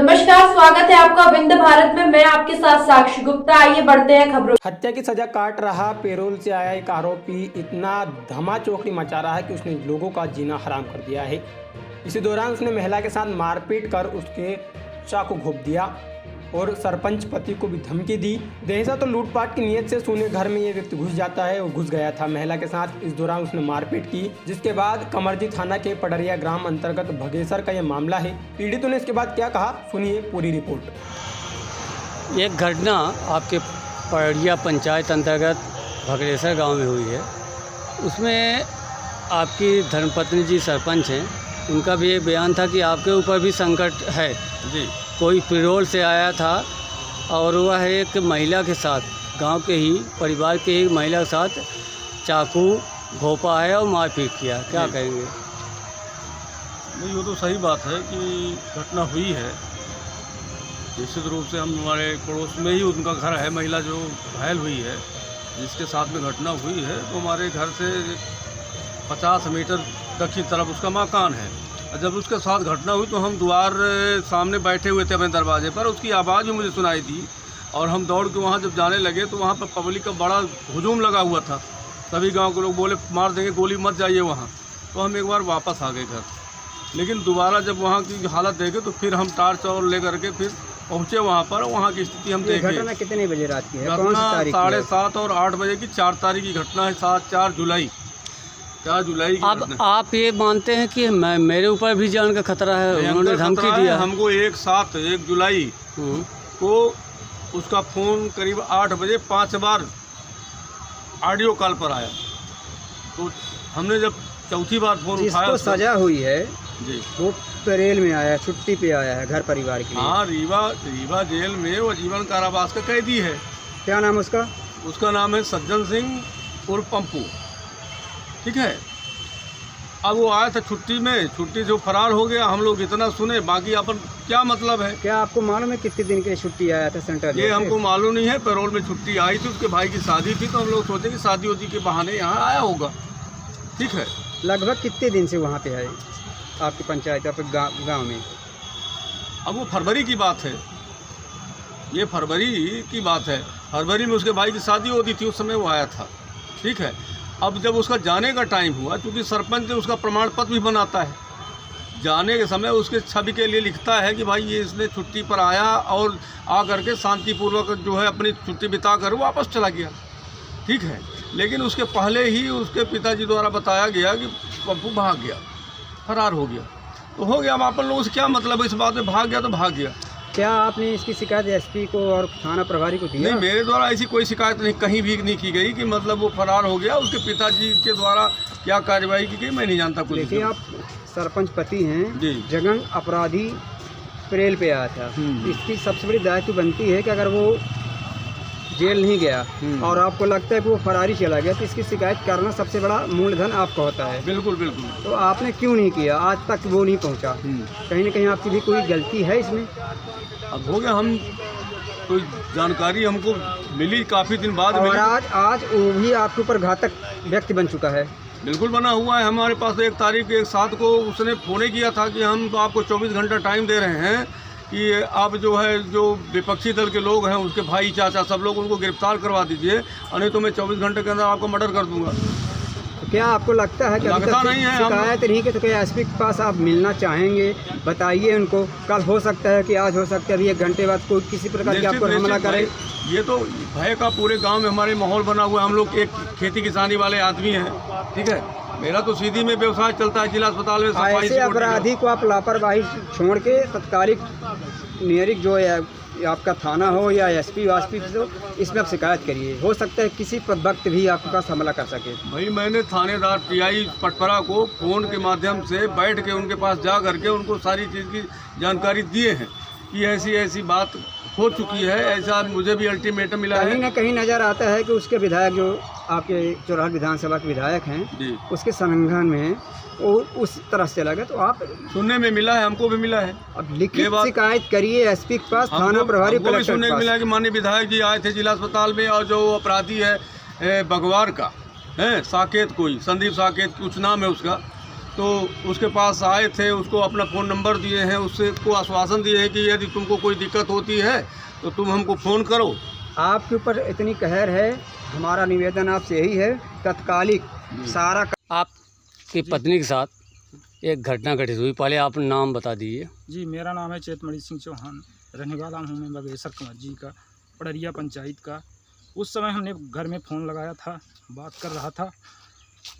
नमस्कार, स्वागत है आपका विंध्य भारत में। मैं आपके साथ साक्षी गुप्ता। आइए बढ़ते हैं खबरों। हत्या की सजा काट रहा पैरोल से आया एक आरोपी इतना धमाचौकड़ी मचा रहा है कि उसने लोगों का जीना हराम कर दिया है। इसी दौरान उसने महिला के साथ मारपीट कर उसके चाकू घोंप दिया और सरपंच पति को भी धमकी दी। दहशत और लूटपाट की नीयत से सूने घर में ये व्यक्ति घुस जाता है और घुस गया था महिला के साथ। इस दौरान उसने मारपीट की, जिसके बाद कमरजी थाना के पडरिया ग्राम अंतर्गत भगेसर का यह मामला है। पीड़ितों ने इसके बाद क्या कहा, सुनिए पूरी रिपोर्ट। एक घटना आपके पडरिया पंचायत अंतर्गत भगरेसर गांव में हुई है। उसमें आपकी धर्मपत्नी जी सरपंच हैं, उनका भी एक बयान था कि आपके ऊपर भी संकट है जी। कोई पैरोल से आया था और वह एक महिला के साथ, गांव के ही परिवार के एक महिला के साथ चाकू घोंपा है और मारपीट किया। क्या कहेंगे? नहीं, वो तो सही बात है कि घटना हुई है। निश्चित रूप से हम हमारे पड़ोस में ही उनका घर है। महिला जो घायल हुई है, जिसके साथ में घटना हुई है, तो हमारे घर से 50 मीटर दक्षिण तरफ उसका मकान है। जब उसके साथ घटना हुई तो हम द्वार सामने बैठे हुए थे अपने दरवाजे पर। उसकी आवाज़ भी मुझे सुनाई दी और हम दौड़ के वहाँ जब जाने लगे तो वहाँ पर पब्लिक का बड़ा हुजूम लगा हुआ था। सभी गांव के लोग बोले मार देंगे, गोली मत जाइए वहाँ। तो हम एक बार वापस आ गए घर, लेकिन दोबारा जब वहाँ की हालत देखे तो फिर हम टार्च और ले करके फिर पहुँचे वहाँ पर। वहाँ की स्थिति हम देखे। घटना कितने बजे रात की है? घटना 7:30 और 8 बजे की 4 तारीख की घटना है। 4 जुलाई की अब घटना। आप ये मानते हैं कि मेरे ऊपर भी जान का खतरा है? उन्होंने धमकी दिया हमको 1 जुलाई को उसका फ़ोन करीब 8 बजे 5 बार ऑडियो कॉल पर आया। तो हमने जब चौथी बार फ़ोन उठाया, जिसको सजा हुई है जी, वो परेल में आया, छुट्टी पे आया है घर परिवार के लिए। हाँ, रीवा जेल में वो जीवन कारावास का कैदी है। क्या नाम उसका? उसका नाम है सज्जन सिंह उर्फ पंपू। ठीक है। अब वो आया था छुट्टी जो फरार हो गया। हम लोग इतना सुने, बाकी अपन क्या मतलब है। क्या आपको मालूम है कितने दिन के छुट्टी आया था सेंटर? ये हमको मालूम नहीं है। पैरोल में छुट्टी आई थी, उसके भाई की शादी थी, तो हम लोग सोचे कि शादी उदी के बहाने यहाँ आया होगा। ठीक है। लगभग कितने दिन से वहाँ पे है आपकी पंचायत, आपके गाँव में? अब वो फरवरी की बात है, ये फरवरी की बात है। फरवरी में उसके भाई की शादी होती थी, उस समय वो आया था। ठीक है। अब जब उसका जाने का टाइम हुआ, क्योंकि सरपंच उसका प्रमाण पत्र भी बनाता है, जाने के समय उसके छवि के लिए लिखता है कि भाई ये इसने छुट्टी पर आया और आ करके शांतिपूर्वक जो है अपनी छुट्टी बिता कर वापस चला गया। ठीक है। लेकिन उसके पहले ही उसके पिताजी द्वारा बताया गया कि पप्पू भाग गया, फरार हो गया। तो हो गया। हम अपन लोगों से क्या मतलब है इस बात में, भाग गया तो भाग गया। क्या आपने इसकी शिकायत एसपी को और थाना प्रभारी को दी? नहीं, मेरे द्वारा ऐसी कोई शिकायत नहीं, कहीं भी नहीं की गई कि मतलब वो फरार हो गया। उसके पिताजी के द्वारा क्या कार्रवाई की गई मैं नहीं जानता कुछ। देखिए, आप सरपंच पति हैं जी। जगन अपराधी परेल पे आया था। इसकी सबसे बड़ी दायित्व बनती है कि अगर वो जेल नहीं गया और आपको लगता है कि वो फरारी चला गया, तो इसकी शिकायत करना सबसे बड़ा मूलधन आपका होता है। बिल्कुल बिल्कुल। तो आपने क्यों नहीं किया? आज तक वो नहीं पहुंचा। कहीं ना कहीं आपकी भी कोई गलती है इसमें? अब हो गया, हम कोई जानकारी हमको मिली काफ़ी दिन बाद और मिली। आज वो भी आपके ऊपर घातक व्यक्ति बन चुका है। बिल्कुल बना हुआ है। हमारे पास 1 तारीख 1/7 को उसने फ़ोन किया था कि हम तो आपको 24 घंटा टाइम दे रहे हैं कि आप जो है जो विपक्षी दल के लोग हैं, उसके भाई चाचा सब लोग, उनको गिरफ्तार करवा दीजिए, और नहीं तो मैं 24 घंटे के अंदर आपको मर्डर कर दूंगा। तो क्या आपको लगता है कि अभी लगता तक नहीं है। शिकायत नहीं की, तो क्या एसपी के पास आप मिलना चाहेंगे? बताइए उनको। कल हो सकता है कि आज हो सकता है, अभी 1 घंटे बाद कोई किसी प्रकार की आपको हमला करे। ये तो भय का पूरे गांव में हमारे माहौल बना हुआ है। हम लोग एक खेती किसानी वाले आदमी हैं। ठीक है। मेरा तो सीधी में व्यवसाय चलता है, जिला अस्पताल में सफाई। ऐसे अपराधी को आप लापरवाही छोड़ के तत्कालिक नियरिक जो है आपका थाना हो या एसपी वासपी हो, इसमें आप शिकायत करिए। हो सकता है किसी वक्त भी आपके पास हमला कर सके। भाई, मैंने थानेदार टीआई पटपरा को फ़ोन के माध्यम से बैठ के उनके पास जा करके उनको सारी चीज़ की जानकारी दिए हैं कि ऐसी ऐसी बात हो चुकी है। ऐसा मुझे भी अल्टीमेटम मिला है। कहीं ना कहीं नज़र आता है कि उसके विधायक जो आपके चौराहा विधानसभा के विधायक हैं, उसके संगठन में वो उस तरह से चला गया। तो आप सुनने में मिला है, हमको भी मिला है। अब लिखित शिकायत करिए एसपी के पास, थाना प्रभारी हमको भी कलेक्टर सुनने के को पास। मिला है कि माननीय विधायक जी आए थे जिला अस्पताल में, और जो अपराधी है बगवार का है, साकेत, कोई संदीप साकेत कुछ नाम है उसका, तो उसके पास आए थे, उसको अपना फ़ोन नंबर दिए हैं, उससे को आश्वासन दिए हैं कि यदि तुमको कोई दिक्कत होती है तो तुम हमको फ़ोन करो। आपके ऊपर इतनी कहर है, हमारा निवेदन आपसे यही है, तत्कालिक सारा आपकी पत्नी के साथ एक घटना घटित हुई, पहले आप नाम बता दीजिए। जी, मेरा नाम है चेतमणि सिंह चौहान, रहने वाला हूँ मैं बगेसर कंवजी का, पड़रिया पंचायत का। उस समय हमने घर में फ़ोन लगाया था, बात कर रहा था।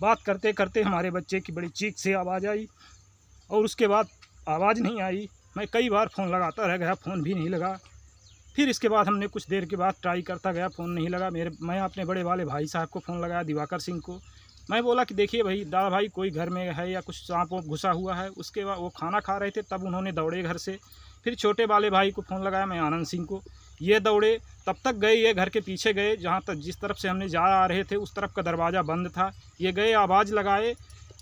बात करते करते हमारे बच्चे की बड़ी चीख से आवाज़ आई और उसके बाद आवाज़ नहीं आई। मैं कई बार फ़ोन लगाता रह गया, फ़ोन भी नहीं लगा। फिर इसके बाद हमने कुछ देर के बाद ट्राई करता गया, फ़ोन नहीं लगा। मैं अपने बड़े वाले भाई साहब को फ़ोन लगाया, दिवाकर सिंह को। मैं बोला कि देखिए भाई, दादा भाई कोई घर में है या कुछ सांप वाप घुसा हुआ है। उसके बाद वो खाना खा रहे थे, तब उन्होंने दौड़े घर से। फिर छोटे वाले भाई को फ़ोन लगाया, मैं आनंद सिंह को, ये दौड़े। तब तक गए, ये घर के पीछे गए, जहाँ तक जिस तरफ से हमने जा आ रहे थे उस तरफ का दरवाज़ा बंद था। ये गए, आवाज़ लगाए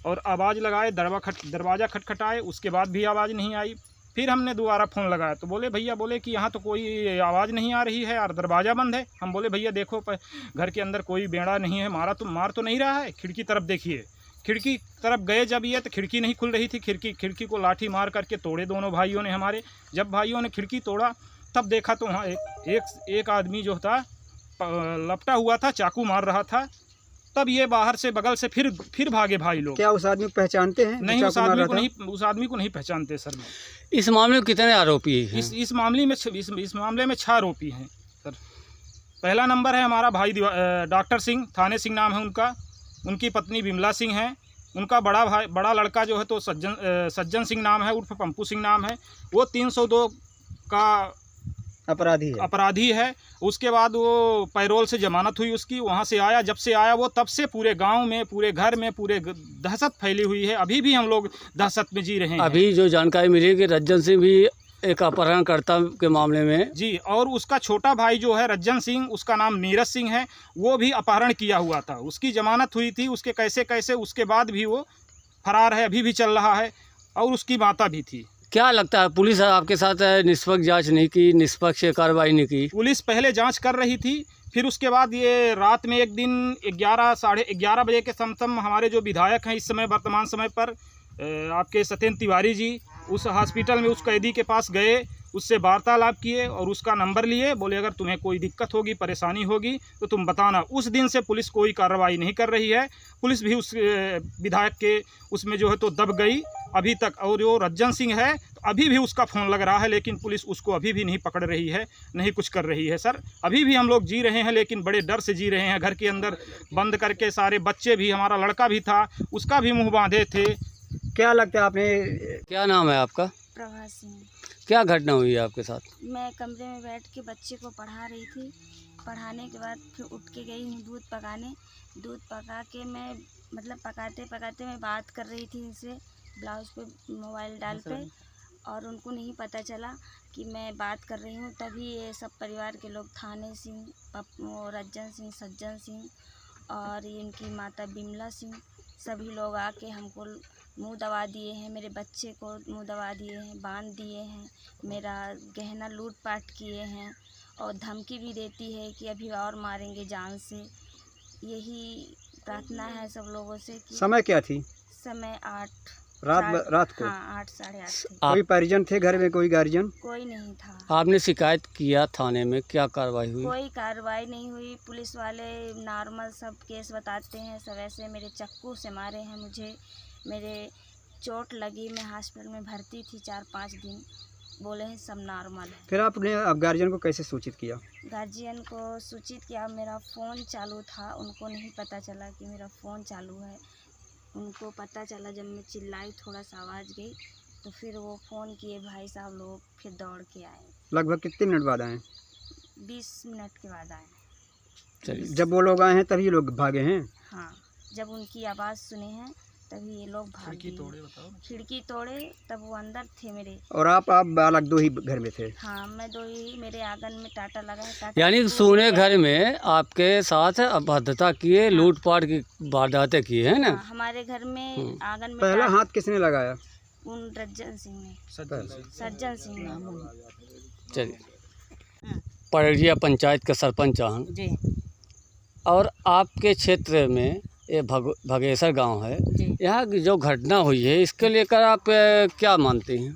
और आवाज़ लगाए, दरवाज़ा खटखटाए, उसके बाद भी आवाज़ नहीं आई। फिर हमने दोबारा फ़ोन लगाया तो बोले भैया, बोले कि यहाँ तो कोई आवाज़ नहीं आ रही है और दरवाज़ा बंद है। हम बोले भैया देखो, घर के अंदर कोई बेड़ा नहीं है, मार तो नहीं रहा है, खिड़की तरफ देखिए। खिड़की तरफ गए जब ये, तो खिड़की नहीं खुल रही थी। खिड़की को लाठी मार करके तोड़े दोनों भाइयों ने हमारे। जब भाइयों ने खिड़की तोड़ा तब देखा तो वहाँ एक आदमी जो था लपटा हुआ था, चाकू मार रहा था। तब ये बाहर से बगल से फिर भागे भाई लोग। क्या उस आदमी को पहचानते हैं? नहीं, उस आदमी को नहीं पहचानते सर। इस मामले में कितने आरोपी हैं? इस मामले में 6 आरोपी हैं सर। पहला नंबर है हमारा भाई डॉक्टर सिंह, थाने सिंह नाम है उनका। उनकी पत्नी विमला सिंह है। उनका बड़ा लड़का जो है तो सज्जन सिंह नाम है, उर्फ पंपू सिंह नाम है। वो 302 का अपराधी है। उसके बाद वो पैरोल से जमानत हुई उसकी, वहाँ से आया। जब से आया वो, तब से पूरे गांव में, पूरे घर में दहशत फैली हुई है। अभी भी हम लोग दहशत में जी रहे हैं। अभी जो जानकारी मिली कि रज्जन सिंह भी एक अपहरणकर्ता के मामले में जी, और उसका छोटा भाई जो है रज्जन सिंह, उसका नाम नीरज सिंह है, वो भी अपहरण किया हुआ था। उसकी जमानत हुई थी, उसके कैसे उसके बाद भी वो फरार है, अभी भी चल रहा है। और उसकी माता भी थी। क्या लगता है, पुलिस आपके साथ निष्पक्ष जांच नहीं की, निष्पक्ष कार्रवाई नहीं की? पुलिस पहले जांच कर रही थी, फिर उसके बाद ये रात में एक दिन 11 साढ़े 11 बजे के समसम हमारे जो विधायक हैं इस समय, वर्तमान समय पर, आपके सत्येंद्र तिवारी जी, उस हॉस्पिटल में उस कैदी के पास गए, उससे वार्तालाप किए और उसका नंबर लिए। बोले अगर तुम्हें कोई दिक्कत होगी, परेशानी होगी तो तुम बताना। उस दिन से पुलिस कोई कार्रवाई नहीं कर रही है। पुलिस भी उस विधायक के उसमें जो है तो दब गई अभी तक। और जो रज्जन सिंह है तो अभी भी उसका फ़ोन लग रहा है, लेकिन पुलिस उसको अभी भी नहीं पकड़ रही है, नहीं कुछ कर रही है सर। अभी भी हम लोग जी रहे हैं, लेकिन बड़े डर से जी रहे हैं। घर के अंदर बंद करके, सारे बच्चे भी, हमारा लड़का भी था, उसका भी मुँह बांधे थे। क्या लगता है आपने? क्या नाम है आपका? प्रभा सिंह। क्या घटना हुई है आपके साथ? मैं कमरे में बैठ के बच्चे को पढ़ा रही थी। पढ़ाने के बाद फिर उठ के गई हूँ दूध पकाने। दूध पका के मैं पकाते पकाते मैं बात कर रही थी इनसे, ब्लाउज पे मोबाइल डाल पे, और उनको नहीं पता चला कि मैं बात कर रही हूँ। तभी ये सब परिवार के लोग, थाने सिंह, रज्जन सिंह, सज्जन सिंह और इनकी माता विमला सिंह, सभी लोग आके हमको मुंह दबा दिए हैं, मेरे बच्चे को मुंह दबा दिए हैं, बांध दिए हैं, मेरा गहना लूटपाट किए हैं और धमकी भी देती है कि अभी और मारेंगे जान से। यही प्रार्थना है सब लोगों से कि। समय क्या थी? समय 8 रात को? हाँ, 8 साढ़े 8 थे। कोई परिजन थे घर में? कोई गार्जियन? कोई नहीं था। आपने शिकायत किया थाने में, क्या कार्रवाई हुई? कोई कार्रवाई नहीं हुई। पुलिस वाले नॉर्मल सब केस बताते हैं। सब ऐसे मेरे चक्कू से मारे हैं मुझे, मेरे चोट लगी, मैं हॉस्पिटल में भर्ती थी 4-5 दिन। बोले हैं सब नॉर्मल है। फिर आपने अब गार्जियन को कैसे सूचित किया? गार्जियन को सूचित किया, मेरा फ़ोन चालू था, उनको नहीं पता चला कि मेरा फ़ोन चालू है। उनको पता चला जब मैं चिल्लाई, थोड़ा सा आवाज़ गई, तो फिर वो फ़ोन किए भाई साहब लोग, फिर दौड़ के आए। लगभग कितने मिनट बाद आए? 20 मिनट के बाद आए। चलिए, जब वो लोग आए हैं तभी लोग भागे हैं? हाँ, जब उनकी आवाज़ सुने हैं तभी ये लोग भागे। खिड़की तोड़े तब वो अंदर थे मेरे। और आप बालक 2 ही घर में थे? हाँ, मैं 2 ही, मेरे आंगन में टाटा लगा है। यानी सोने घर में आपके साथ अभद्रता किए, लूटपाट की वारदातें की है ना? हाँ, हमारे घर में आंगन में पहला हाथ किसने लगाया? उन रज्जन सिंह ने, सज्जन सिंह ने। चलिए, पड़रिया पंचायत का सरपंच हूँ जी। और आपके क्षेत्र में ये भगेसर गांव है, यहाँ की जो घटना हुई है इसके लेकर आप क्या मानते हैं?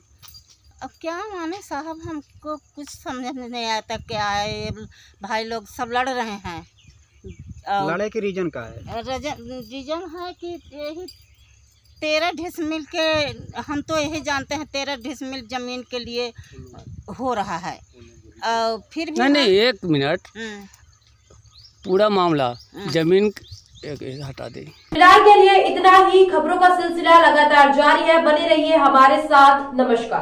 अब क्या माने साहब, हमको कुछ समझ में नहीं आता क्या है। ये भाई लोग सब लड़ रहे हैं। लड़ाई के रीजन का है? रीजन है कि यही 13 डिसमिल के, हम तो यही जानते हैं 13 डिसमिल जमीन के लिए हो रहा है। फिर भी नहीं, 1 मिनट, पूरा मामला जमीन हटा दे। फिलहाल के लिए इतना ही। खबरों का सिलसिला लगातार जारी है, बने रहिए हमारे साथ। नमस्कार।